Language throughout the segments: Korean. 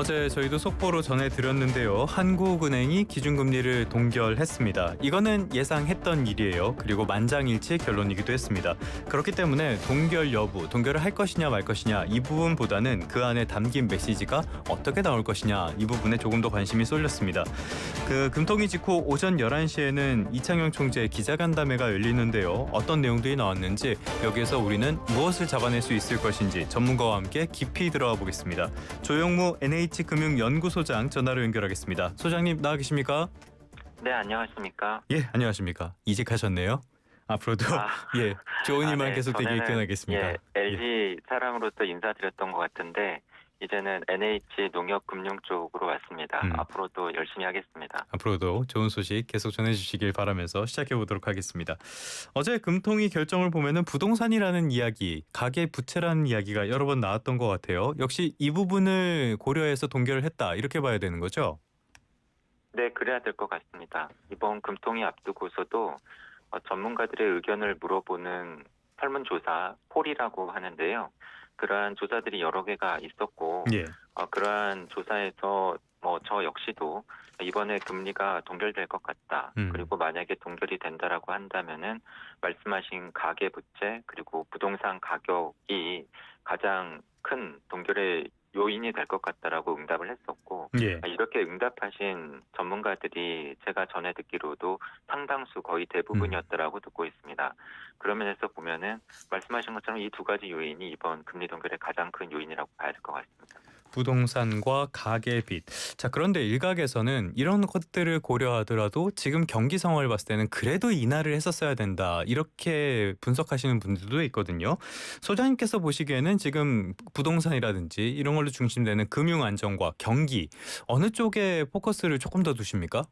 어제 저희도 속보로 전해드렸는데요. 한국은행이 기준금리를 동결했습니다. 이거는 예상했던 일이에요. 그리고 만장일치 결론이기도 했습니다. 그렇기 때문에 동결 여부, 동결을 할 것이냐 말 것이냐 이 부분보다는 그 안에 담긴 메시지가 어떻게 나올 것이냐 이 부분에 조금 더 관심이 쏠렸습니다. 금통위 직후 오전 11시에는 이창용 총재의 기자간담회가 열리는데요. 어떤 내용들이 나왔는지 여기에서 우리는 무엇을 잡아낼 수 있을 것인지 전문가와 함께 깊이 들어가 보겠습니다. 조영무 NH금융연구소장 전화로 연결하겠습니다. 소장님 나와 계십니까? 네, 안녕하십니까? 예, 안녕하십니까? 이직하셨네요. 앞으로도 예, 좋은 일만 네, 계속 되길 기원하겠습니다. LG 사람으로서 인사드렸던 것 같은데 이제는 NH 농협금융 쪽으로 왔습니다. 앞으로도 열심히 하겠습니다. 앞으로도 좋은 소식 계속 전해주시길 바라면서 시작해보도록 하겠습니다. 어제 금통위 결정을 보면은 부동산이라는 이야기, 가계 부채라는 이야기가 여러 번 나왔던 것 같아요. 역시 이 부분을 고려해서 동결을 했다 이렇게 봐야 되는 거죠? 네, 그래야 될 것 같습니다. 이번 금통위 앞두고서도 전문가들의 의견을 물어보는 설문조사 폴이라고 하는데요. 그러한 조사들이 여러 개가 있었고 예. 그러한 조사에서 저 역시도 이번에 금리가 동결될 것 같다. 그리고 만약에 동결이 된다라고 한다면은 말씀하신 가계 부채 그리고 부동산 가격이 가장 큰 동결의 요인이 될 것 같다라고 응답을 했었고 예. 이렇게 응답하신 전문가들이 제가 전해 듣기로도 상당수 거의 대부분이었다라고 듣고 있습니다. 그런 면에서 보면은 말씀하신 것처럼 이 두 가지 요인이 이번 금리 동결의 가장 큰 요인이라고 봐야 될 것 같습니다. 부동산과 가계빚. 자, 그런데 일각에서는 이런 것들을 고려하더라도 지금 경기 상황을 봤을 때는 그래도 인하를 했었어야 된다. 이렇게 분석하시는 분들도 있거든요. 소장님께서 보시기에는 지금 부동산이라든지 이런 걸로 중심되는 금융 안정과 경기 어느 쪽에 포커스를 조금 더 두십니까?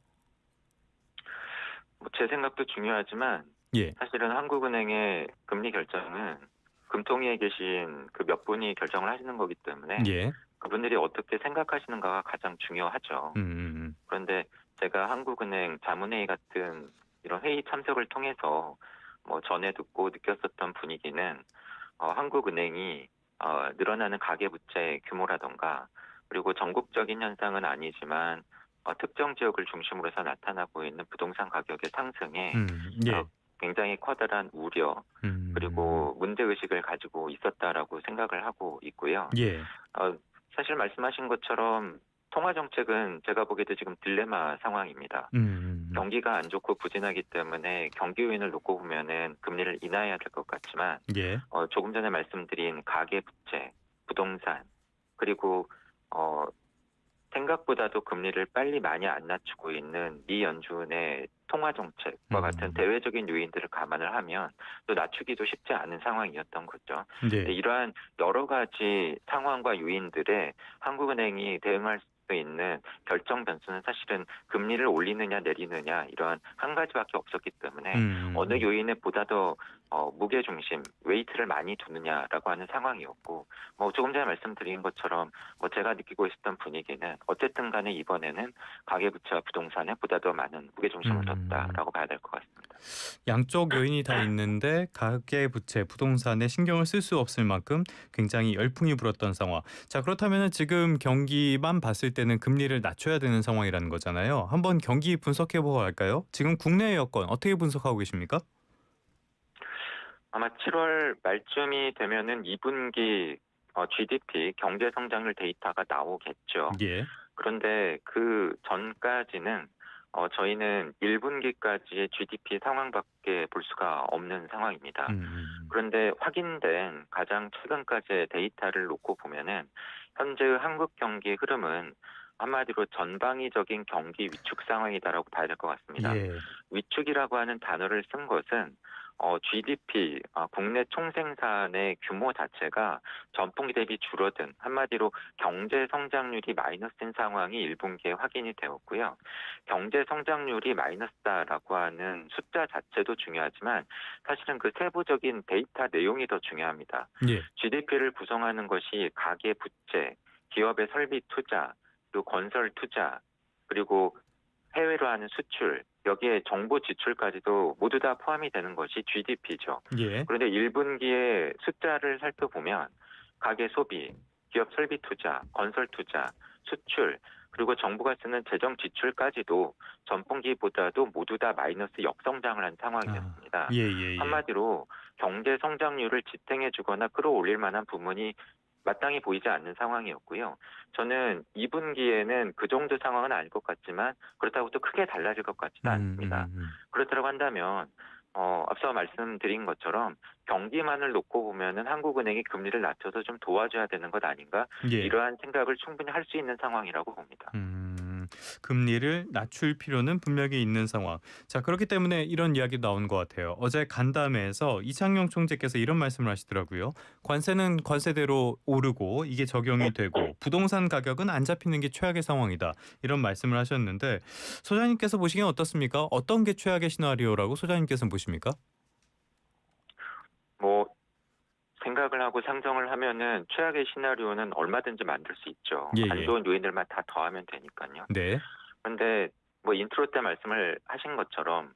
제 생각도 중요하지만 예. 사실은 한국은행의 금리 결정은 금통위에 계신 그 몇 분이 결정을 하시는 거기 때문에 예. 그분들이 어떻게 생각하시는가가 가장 중요하죠. 그런데 제가 한국은행 자문회의 같은 이런 회의 참석을 통해서 전에 듣고 느꼈었던 분위기는 한국은행이 늘어나는 가계부채 규모라던가 그리고 전국적인 현상은 아니지만 특정 지역을 중심으로 해서 나타나고 있는 부동산 가격의 상승에 예. 굉장히 커다란 우려 그리고 문제의식을 가지고 있었다라고 생각을 하고 있고요. 예. 사실 말씀하신 것처럼 통화정책은 제가 보기에도 지금 딜레마 상황입니다. 경기가 안 좋고 부진하기 때문에 경기 요인을 놓고 보면은 금리를 인하해야 될 것 같지만 예. 조금 전에 말씀드린 가계부채, 부동산 그리고 생각보다도 금리를 빨리 많이 안 낮추고 있는 미 연준의 통화정책과 같은 대외적인 요인들을 감안을 하면 또 낮추기도 쉽지 않은 상황이었던 거죠. 네. 이러한 여러 가지 상황과 요인들에 한국은행이 대응할 수 있는 결정 변수는 사실은 금리를 올리느냐 내리느냐 이러한 한 가지밖에 없었기 때문에 어느 요인에 보다 더 무게중심, 웨이트를 많이 두느냐라고 하는 상황이었고 조금 전에 말씀드린 것처럼 제가 느끼고 있었던 분위기는 어쨌든 간에 이번에는 가계부채와 부동산에 보다 더 많은 무게중심을 뒀다라고 봐야 될 것 같습니다. 양쪽 요인이 다 있는데 가계부채, 부동산에 신경을 쓸 수 없을 만큼 굉장히 열풍이 불었던 상황. 자, 그렇다면 지금 경기만 봤을 때는 금리를 낮춰야 되는 상황이라는 거잖아요. 한번 경기 분석해보고 할까요? 지금 국내 여건 어떻게 분석하고 계십니까? 아마 7월 말쯤이 되면은 2분기 GDP 경제 성장률 데이터가 나오겠죠. 예. 그런데 그 전까지는 저희는 1분기까지의 GDP 상황밖에 볼 수가 없는 상황입니다. 그런데 확인된 가장 최근까지의 데이터를 놓고 보면은 현재의 한국 경기 흐름은 한마디로 전방위적인 경기 위축 상황이다라고 봐야 될 것 같습니다. 예. 위축이라고 하는 단어를 쓴 것은 GDP, 국내 총생산의 규모 자체가 전분기 대비 줄어든 한마디로 경제 성장률이 마이너스인 상황이 1분기에 확인이 되었고요. 경제 성장률이 마이너스다라고 하는 숫자 자체도 중요하지만 사실은 그 세부적인 데이터 내용이 더 중요합니다. 예. GDP를 구성하는 것이 가계 부채, 기업의 설비 투자, 그리고 건설 투자, 그리고 해외로 하는 수출, 여기에 정보 지출까지도 모두 다 포함이 되는 것이 GDP죠. 예. 그런데 1분기의 숫자를 살펴보면 가계 소비, 기업 설비 투자, 건설 투자, 수출, 그리고 정부가 쓰는 재정 지출까지도 전분기보다도 모두 다 마이너스 역성장을 한 상황이었습니다. 예. 한마디로 경제 성장률을 지탱해주거나 끌어올릴 만한 부분이 마땅히 보이지 않는 상황이었고요. 저는 2분기에는 그 정도 상황은 아닐 것 같지만 그렇다고 또 크게 달라질 것 같지도 않습니다. 그렇다고 한다면 앞서 말씀드린 것처럼 경기만을 놓고 보면은 한국은행이 금리를 낮춰서 좀 도와줘야 되는 것 아닌가, 예. 이러한 생각을 충분히 할 수 있는 상황이라고 봅니다. 금리를 낮출 필요는 분명히 있는 상황. 자, 그렇기 때문에 이런 이야기 나온 것 같아요. 어제 간담회에서 이창용 총재께서 이런 말씀을 하시더라고요. 관세는 관세대로 오르고 이게 적용이 되고 부동산 가격은 안 잡히는 게 최악의 상황이다. 이런 말씀을 하셨는데 소장님께서 보시기엔 어떻습니까? 어떤 게 최악의 시나리오라고 소장님께서는 보십니까? 뭐 생각을 하고 상정을 하면은 최악의 시나리오는 얼마든지 만들 수 있죠. 예. 안 좋은 요인들만 다 더하면 되니까요. 네. 그런데 뭐 인트로 때 말씀을 하신 것처럼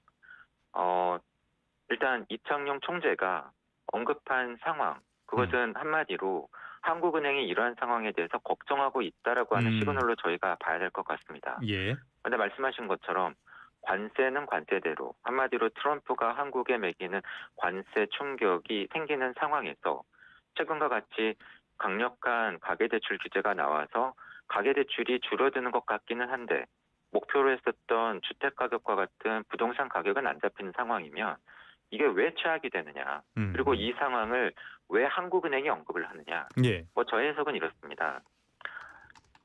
일단 이창용 총재가 언급한 상황, 그것은 한마디로 한국은행이 이러한 상황에 대해서 걱정하고 있다라고 하는 시그널로 저희가 봐야 될 것 같습니다. 예. 그런데 말씀하신 것처럼 관세는 관세대로, 한마디로 트럼프가 한국에 매기는 관세 충격이 생기는 상황에서 최근과 같이 강력한 가계대출 규제가 나와서 가계대출이 줄어드는 것 같기는 한데 목표로 했었던 주택가격과 같은 부동산 가격은 안 잡히는 상황이면 이게 왜 최악이 되느냐, 그리고 이 상황을 왜 한국은행이 언급을 하느냐. 예. 뭐 저의 해석은 이렇습니다.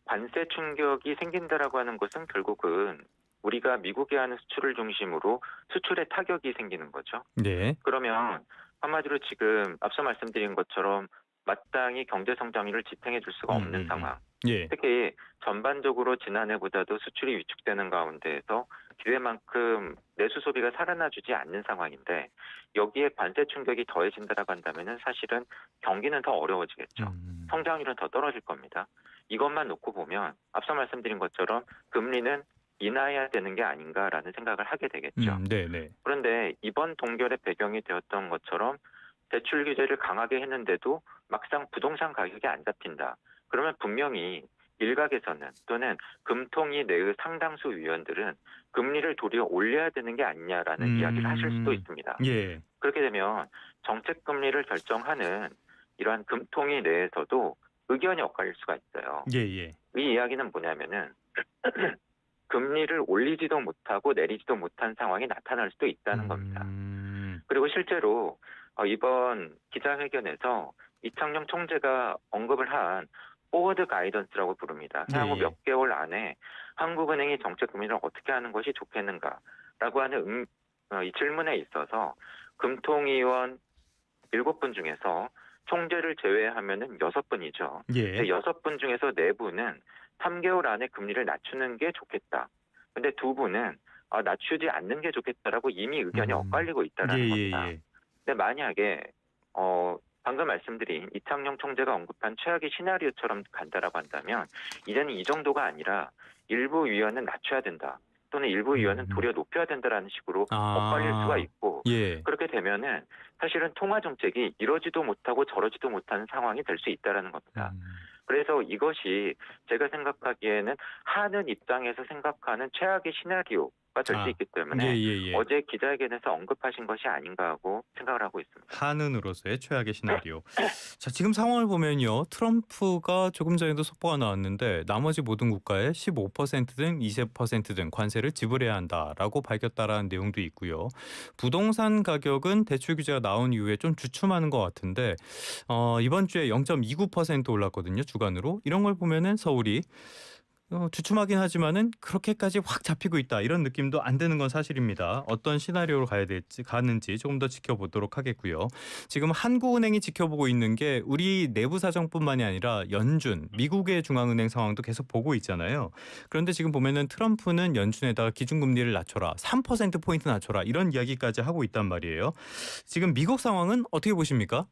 관세 충격이 생긴다라고 하는 것은 결국은 우리가 미국에 하는 수출을 중심으로 수출에 타격이 생기는 거죠. 네. 그러면 한마디로 지금 앞서 말씀드린 것처럼 마땅히 경제 성장률을 지탱해 줄 수가 없는 상황. 예. 특히 전반적으로 지난해보다도 수출이 위축되는 가운데에서 기대만큼 내수 소비가 살아나주지 않는 상황인데 여기에 관세 충격이 더해진다라고 한다면은 사실은 경기는 더 어려워지겠죠. 성장률은 더 떨어질 겁니다. 이것만 놓고 보면 앞서 말씀드린 것처럼 금리는 인하해야 되는 게 아닌가라는 생각을 하게 되겠죠. 네네. 그런데 이번 동결의 배경이 되었던 것처럼 대출 규제를 강하게 했는데도 막상 부동산 가격이 안 잡힌다. 그러면 분명히 일각에서는 또는 금통위 내의 상당수 위원들은 금리를 도리어 올려야 되는 게 아니냐라는 이야기를 하실 수도 있습니다. 예. 그렇게 되면 정책 금리를 결정하는 이러한 금통위 내에서도 의견이 엇갈릴 수가 있어요. 예. 이 이야기는 뭐냐면은 금리를 올리지도 못하고 내리지도 못한 상황이 나타날 수도 있다는 겁니다. 그리고 실제로 이번 기자회견에서 이창용 총재가 언급을 한 포워드 가이던스라고 부릅니다. 향후 몇 개월 안에 한국은행이 정책 금리를 어떻게 하는 것이 좋겠는가라고 하는 이 질문에 있어서 금통위원 7분 중에서 총재를 제외하면은 6분이죠. 예. 6분 중에서 4분은 3개월 안에 금리를 낮추는 게 좋겠다. 근데 2분은 낮추지 않는 게 좋겠다라고 이미 의견이 엇갈리고 있다라는 겁니다. 근데 만약에 방금 말씀드린 이창용 총재가 언급한 최악의 시나리오처럼 간다라고 한다면 이제는 이 정도가 아니라 일부 위원은 낮춰야 된다. 또는 일부 위원은 도리어 높여야 된다라는 식으로 엇갈릴 수가 있고 예. 그렇게 되면은 사실은 통화 정책이 이러지도 못하고 저러지도 못하는 상황이 될 수 있다라는 겁니다. 그래서 이것이 제가 생각하기에는 하는 입장에서 생각하는 최악의 시나리오가 될 수 있기 때문에 어제 기자회견에서 언급하신 것이 아닌가 하고 생각을 하고 있습니다. 한은으로서의 최악의 시나리오. 자, 지금 상황을 보면요. 트럼프가 조금 전에도 속보가 나왔는데 나머지 모든 국가에 15%든 20%든 관세를 지불해야 한다라고 밝혔다라는 내용도 있고요. 부동산 가격은 대출 규제가 나온 이후에 좀 주춤하는 것 같은데 이번 주에 0.29% 올랐거든요. 주간으로. 이런 걸 보면은 서울이 주춤하긴 하지만은 그렇게까지 확 잡히고 있다 이런 느낌도 안 드는 건 사실입니다. 어떤 시나리오로 가는지 조금 더 지켜보도록 하겠고요. 지금 한국은행이 지켜보고 있는 게 우리 내부 사정뿐만이 아니라 연준, 미국의 중앙은행 상황도 계속 보고 있잖아요. 그런데 지금 보면은 트럼프는 연준에다가 기준금리를 낮춰라, 3%포인트 낮춰라 이런 이야기까지 하고 있단 말이에요. 지금 미국 상황은 어떻게 보십니까?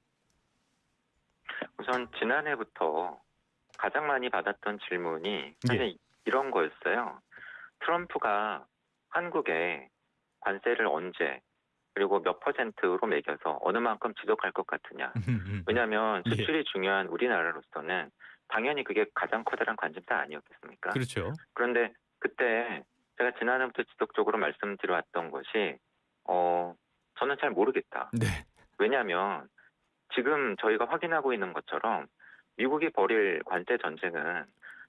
우선 지난해부터 가장 많이 받았던 질문이 사실 이런 거였어요. 트럼프가 한국에 관세를 언제 그리고 몇 %로 매겨서 어느 만큼 지속할 것 같으냐. 왜냐하면 수출이 중요한 우리나라로서는 당연히 그게 가장 커다란 관심사 아니었겠습니까? 그렇죠. 그런데 그때 제가 지난해부터 지속적으로 말씀드려왔던 것이 저는 잘 모르겠다. 네. 왜냐하면 지금 저희가 확인하고 있는 것처럼 미국이 벌일 관세 전쟁은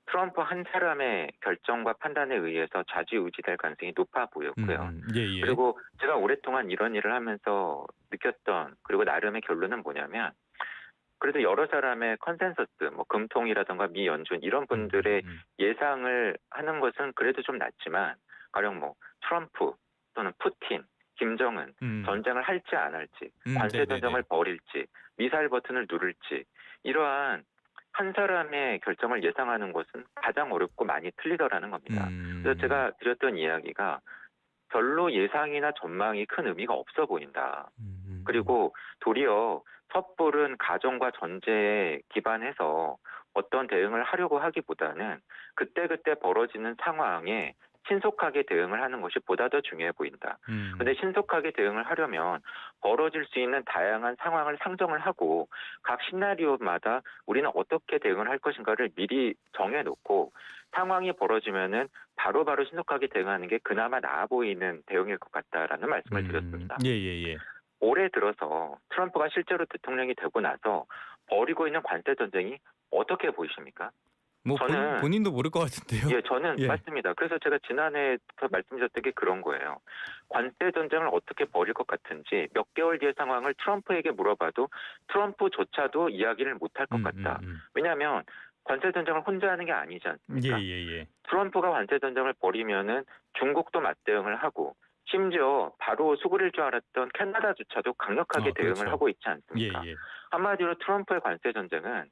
트럼프 한 사람의 결정과 판단에 의해서 좌지우지될 가능성이 높아 보였고요. 예. 그리고 제가 오랫동안 이런 일을 하면서 느꼈던 그리고 나름의 결론은 뭐냐면 그래도 여러 사람의 컨센서스, 뭐 금통이라든가 미 연준 이런 분들의 예상을 하는 것은 그래도 좀 낫지만 가령 뭐 트럼프 또는 푸틴, 김정은 전쟁을 할지 안 할지, 관세 전쟁을 벌일지, 미사일 버튼을 누를지 이러한 한 사람의 결정을 예상하는 것은 가장 어렵고 많이 틀리더라는 겁니다. 그래서 제가 드렸던 이야기가 별로 예상이나 전망이 큰 의미가 없어 보인다. 그리고 도리어 섣부른 가정과 전제에 기반해서 어떤 대응을 하려고 하기보다는 그때그때 벌어지는 상황에 신속하게 대응을 하는 것이 보다 더 중요해 보인다. 그런데 신속하게 대응을 하려면 벌어질 수 있는 다양한 상황을 상정을 하고 각 시나리오마다 우리는 어떻게 대응을 할 것인가를 미리 정해놓고 상황이 벌어지면은 바로바로 신속하게 대응하는 게 그나마 나아 보이는 대응일 것 같다라는 말씀을 드렸습니다. 예. 올해 들어서 트럼프가 실제로 대통령이 되고 나서 벌이고 있는 관세 전쟁이 어떻게 보이십니까? 뭐 저는 본인도 모를 것 같은데요. 예, 저는 맞습니다. 그래서 제가 지난해부터 말씀드렸던 게 그런 거예요. 관세 전쟁을 어떻게 벌일 것 같은지 몇 개월 뒤의 상황을 트럼프에게 물어봐도 트럼프조차도 이야기를 못할 것 같다. 왜냐하면 관세 전쟁을 혼자 하는 게 아니지 않습니까? 예. 트럼프가 관세 전쟁을 벌이면은 중국도 맞대응을 하고 심지어 바로 수그릴 줄 알았던 캐나다조차도 강력하게 대응을 그렇죠. 하고 있지 않습니까? 예. 한마디로 트럼프의 관세 전쟁은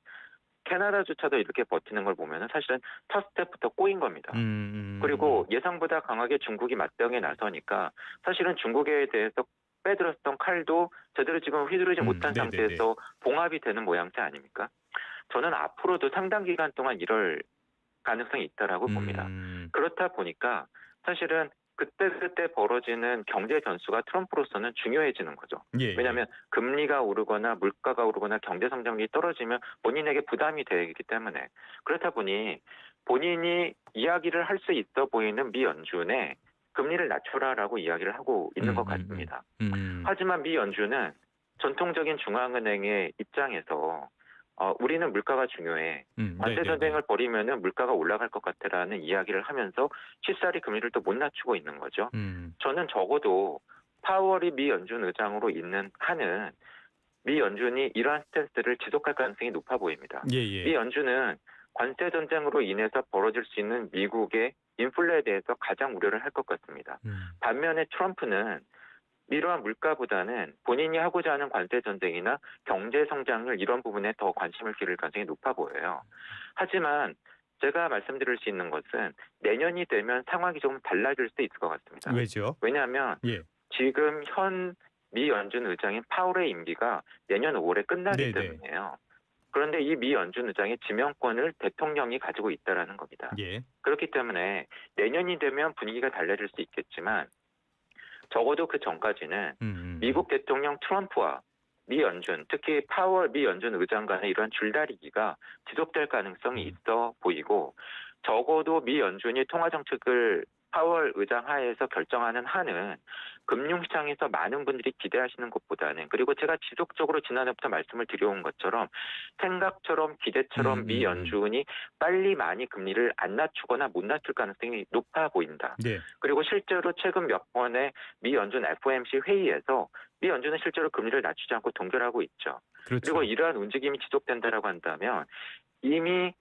캐나다조차도 이렇게 버티는 걸 보면은 사실은 첫 스텝부터 꼬인 겁니다. 그리고 예상보다 강하게 중국이 맞대응에 나서니까 사실은 중국에 대해서 빼들었던 칼도 제대로 지금 휘두르지 못한 상태에서 봉합이 되는 모양새 아닙니까? 저는 앞으로도 상당 기간 동안 이럴 가능성이 있다라고 봅니다. 그렇다 보니까 사실은 그때 벌어지는 경제 변수가 트럼프로서는 중요해지는 거죠. 왜냐하면 금리가 오르거나 물가가 오르거나 경제 성장률이 떨어지면 본인에게 부담이 되기 때문에 그렇다 보니 본인이 이야기를 할 수 있어 보이는 미 연준에 금리를 낮춰라라고 이야기를 하고 있는 것 같습니다. 하지만 미 연준은 전통적인 중앙은행의 입장에서 우리는 물가가 중요해. 관세 전쟁을 벌이면은 물가가 올라갈 것 같다라는 이야기를 하면서 쉽사리 금리를 또 못 낮추고 있는 거죠. 저는 적어도 파월이 미 연준 의장으로 있는 한은 미 연준이 이러한 스탠스를 지속할 가능성이 높아 보입니다. 미 연준은 관세 전쟁으로 인해서 벌어질 수 있는 미국의 인플레에 대해서 가장 우려를 할 것 같습니다. 반면에 트럼프는 이러한 물가보다는 본인이 하고자 하는 관세 전쟁이나 경제 성장률 이런 부분에 더 관심을 기울일 가능성이 높아 보여요. 하지만 제가 말씀드릴 수 있는 것은 내년이 되면 상황이 조금 달라질 수 있을 것 같습니다. 왜죠? 왜냐하면 지금 현 미 연준 의장인 파월의 임기가 내년 5월에 끝나기 때문에요. 그런데 이 미 연준 의장의 지명권을 대통령이 가지고 있다라는 겁니다. 그렇기 때문에 내년이 되면 분위기가 달라질 수 있겠지만 적어도 그 전까지는 미국 대통령 트럼프와 미 연준, 특히 파월 미 연준 의장 간의 이러한 줄다리기가 지속될 가능성이 있어 보이고 적어도 미 연준이 통화 정책을 파월 의장 하에서 결정하는 한은 금융시장에서 많은 분들이 기대하시는 것보다는 그리고 제가 지속적으로 지난해부터 말씀을 드려온 것처럼 생각처럼 기대처럼 미 연준이 빨리 많이 금리를 안 낮추거나 못 낮출 가능성이 높아 보인다. 그리고 실제로 최근 몇 번의 미 연준 FOMC 회의에서 미 연준은 실제로 금리를 낮추지 않고 동결하고 있죠. 그리고 이러한 움직임이 지속된다라고 한다면 이미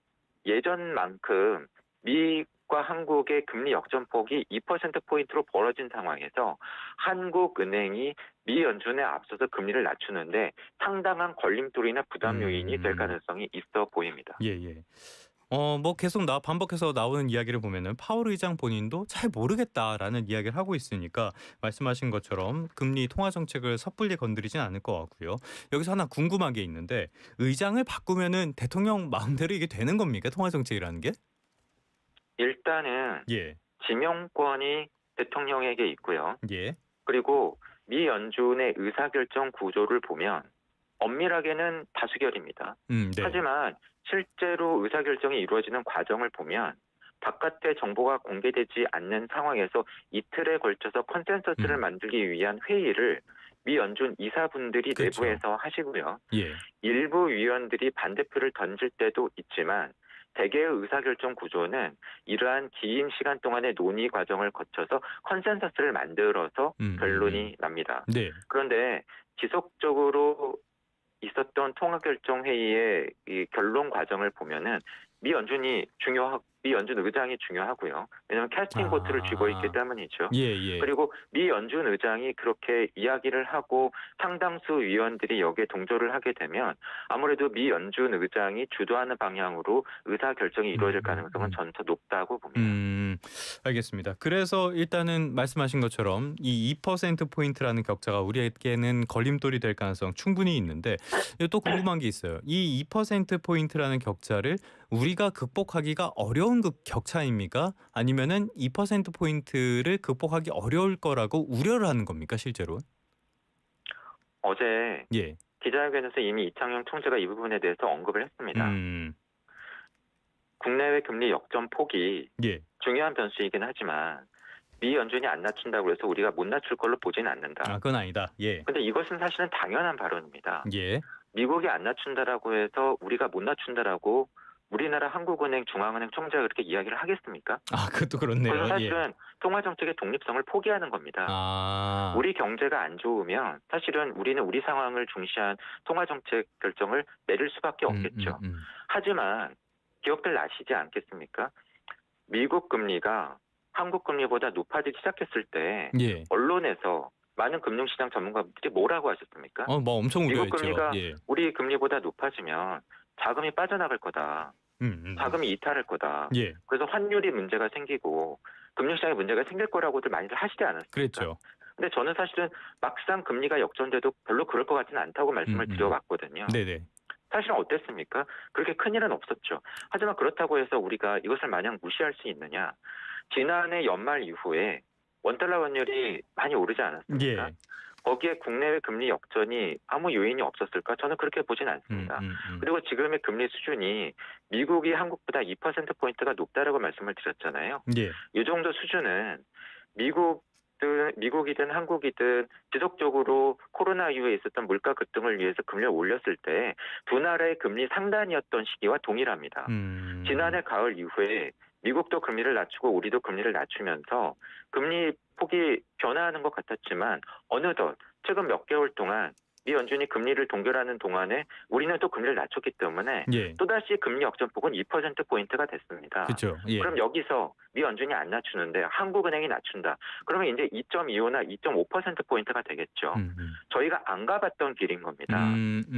예전만큼 미과 한국의 금리 역전폭이 2%포인트로 벌어진 상황에서 한국은행이 미 연준에 앞서서 금리를 낮추는데 상당한 걸림돌이나 부담 요인이 될 가능성이 있어 보입니다. 뭐 계속 반복해서 나오는 이야기를 보면은 파월 의장 본인도 잘 모르겠다라는 이야기를 하고 있으니까 말씀하신 것처럼 금리 통화 정책을 섣불리 건드리진 않을 것 같고요. 여기서 하나 궁금한 게 있는데 의장을 바꾸면은 대통령 마음대로 이게 되는 겁니까? 통화 정책이라는 게? 일단은 지명권이 대통령에게 있고요. 그리고 미 연준의 의사결정 구조를 보면 엄밀하게는 다수결입니다. 네. 하지만 실제로 의사결정이 이루어지는 과정을 보면 바깥의 정보가 공개되지 않는 상황에서 이틀에 걸쳐서 컨센서스를 만들기 위한 회의를 미 연준 이사분들이 그렇죠. 내부에서 하시고요. 예. 일부 위원들이 반대표를 던질 때도 있지만 대개의 의사결정 구조는 이러한 긴 시간 동안의 논의 과정을 거쳐서 컨센서스를 만들어서 결론이 납니다. 네. 그런데 지속적으로 있었던 통화결정회의의 이 결론 과정을 보면은 미 연준 의장이 중요하고요. 왜냐하면 캐스팅 보트를 쥐고 있기 때문이죠. 예. 그리고 미 연준 의장이 그렇게 이야기를 하고 상당수 위원들이 여기에 동조를 하게 되면 아무래도 미 연준 의장이 주도하는 방향으로 의사 결정이 이루어질 가능성은 저는 더 높다고 봅니다. 알겠습니다. 그래서 일단은 말씀하신 것처럼 이 2%포인트라는 격차가 우리에게는 걸림돌이 될 가능성 충분히 있는데 또 궁금한 게 있어요. 이 2%포인트라는 격차를 우리가 극복하기가 어려운 격차입니까? 아니면은 2%포인트를 극복하기 어려울 거라고 우려를 하는 겁니까, 실제로? 어제 예. 기자회견에서 이미 이창용 총재가 이 부분에 대해서 언급을 했습니다. 국내외 금리 역전 폭이 예. 중요한 변수이긴 하지만 미 연준이 안 낮춘다고 해서 우리가 못 낮출 걸로 보지는 않는다. 그건 아니다. 예. 근데 이것은 사실은 당연한 발언입니다. 예. 미국이 안 낮춘다라고 해서 우리가 못 낮춘다라고 우리나라 한국은행 중앙은행 총재가 그렇게 이야기를 하겠습니까? 그것도 그렇네요. 그래서 사실은 통화정책의 독립성을 포기하는 겁니다. 우리 경제가 안 좋으면 사실은 우리는 우리 상황을 중시한 통화정책 결정을 내릴 수밖에 없겠죠. 하지만 기억들 나시지 않겠습니까? 미국 금리가 한국 금리보다 높아지기 시작했을 때 예. 언론에서 많은 금융시장 전문가들이 뭐라고 하셨습니까? 뭐 엄청 우려했죠. 미국 금리가 예. 우리 금리보다 높아지면 자금이 빠져나갈 거다. 자금이 이탈할 거다. 예. 그래서 환율이 문제가 생기고 금융시장에 문제가 생길 거라고들 많이들 하시지 않았습니까? 그랬죠. 근데 저는 사실은 막상 금리가 역전돼도 별로 그럴 것 같지는 않다고 말씀을 드려왔거든요. 네네. 사실은 어땠습니까? 그렇게 큰일은 없었죠. 하지만 그렇다고 해서 우리가 이것을 마냥 무시할 수 있느냐? 지난해 연말 이후에 원달러 환율이 많이 오르지 않았습니까? 예. 거기에 국내외 금리 역전이 아무 요인이 없었을까? 저는 그렇게 보진 않습니다. 그리고 지금의 금리 수준이 미국이 한국보다 2%포인트가 높다라고 말씀을 드렸잖아요. 예. 이 정도 수준은 미국이든 한국이든 지속적으로 코로나 이후에 있었던 물가 급등을 위해서 금리를 올렸을 때 두 나라의 금리 상단이었던 시기와 동일합니다. 지난해 가을 이후에 미국도 금리를 낮추고 우리도 금리를 낮추면서 금리 폭이 변화하는 것 같았지만 어느덧 최근 몇 개월 동안 미 연준이 금리를 동결하는 동안에 우리는 또 금리를 낮췄기 때문에 또다시 금리 역전폭은 2%포인트가 됐습니다. 그렇죠. 예. 그럼 여기서 미 연준이 안 낮추는데 한국은행이 낮춘다. 그러면 이제 2.25나 2.5%포인트가 되겠죠. 저희가 안 가봤던 길인 겁니다.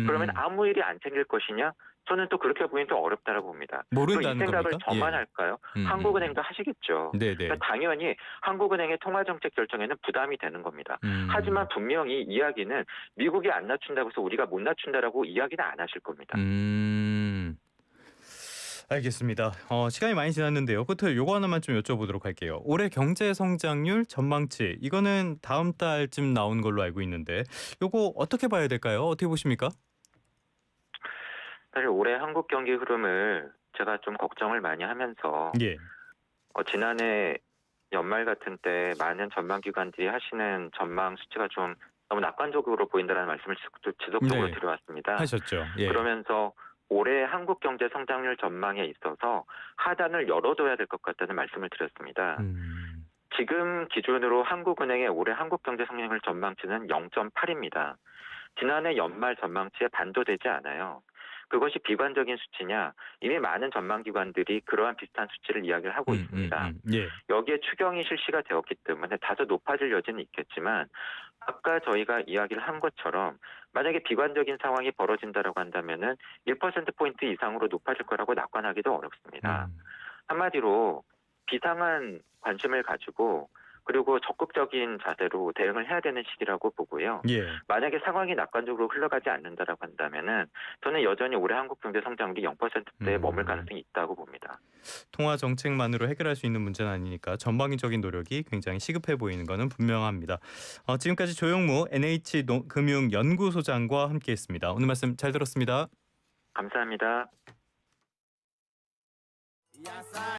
그러면 아무 일이 안 생길 것이냐? 저는 또 그렇게 보기엔 또 어렵다라고 봅니다. 모른다는 이 생각을 겁니까? 저만 예. 할까요? 한국은행도 하시겠죠. 그러니까 당연히 한국은행의 통화정책 결정에는 부담이 되는 겁니다. 하지만 분명히 이야기는 미국이 안 낮춘다고 해서 우리가 못 낮춘다라고 이야기는 안 하실 겁니다. 알겠습니다. 시간이 많이 지났는데요. 끝으로 요거 하나만 좀 여쭤보도록 할게요. 올해 경제 성장률 전망치 이거는 다음 달쯤 나온 걸로 알고 있는데 요거 어떻게 봐야 될까요? 어떻게 보십니까? 사실 올해 한국 경기 흐름을 제가 좀 걱정을 많이 하면서 지난해 연말 같은 때 많은 전망기관들이 하시는 전망 수치가 좀 너무 낙관적으로 보인다는 말씀을 지속적으로 드려왔습니다. 하셨죠. 예. 그러면서 올해 한국 경제 성장률 전망에 있어서 하단을 열어둬야 될 것 같다는 말씀을 드렸습니다. 지금 기준으로 한국은행의 올해 한국 경제 성장률 전망치는 0.8입니다. 지난해 연말 전망치에 반도되지 않아요. 그것이 비관적인 수치냐? 이미 많은 전망기관들이 그러한 비슷한 수치를 이야기를 하고 있습니다. 여기에 추경이 실시가 되었기 때문에 다소 높아질 여지는 있겠지만 아까 저희가 이야기를 한 것처럼 만약에 비관적인 상황이 벌어진다라고 한다면은 1%포인트 이상으로 높아질 거라고 낙관하기도 어렵습니다. 한마디로 비상한 관심을 가지고 그리고 적극적인 자세로 대응을 해야 되는 시기라고 보고요. 예. 만약에 상황이 낙관적으로 흘러가지 않는다라고 한다면은 저는 여전히 올해 한국 경제 성장률이 0%대에 머물 가능성이 있다고 봅니다. 통화 정책만으로 해결할 수 있는 문제는 아니니까 전방위적인 노력이 굉장히 시급해 보이는 것은 분명합니다. 지금까지 조영무 NH금융연구소장과 함께했습니다. 오늘 말씀 잘 들었습니다. 감사합니다.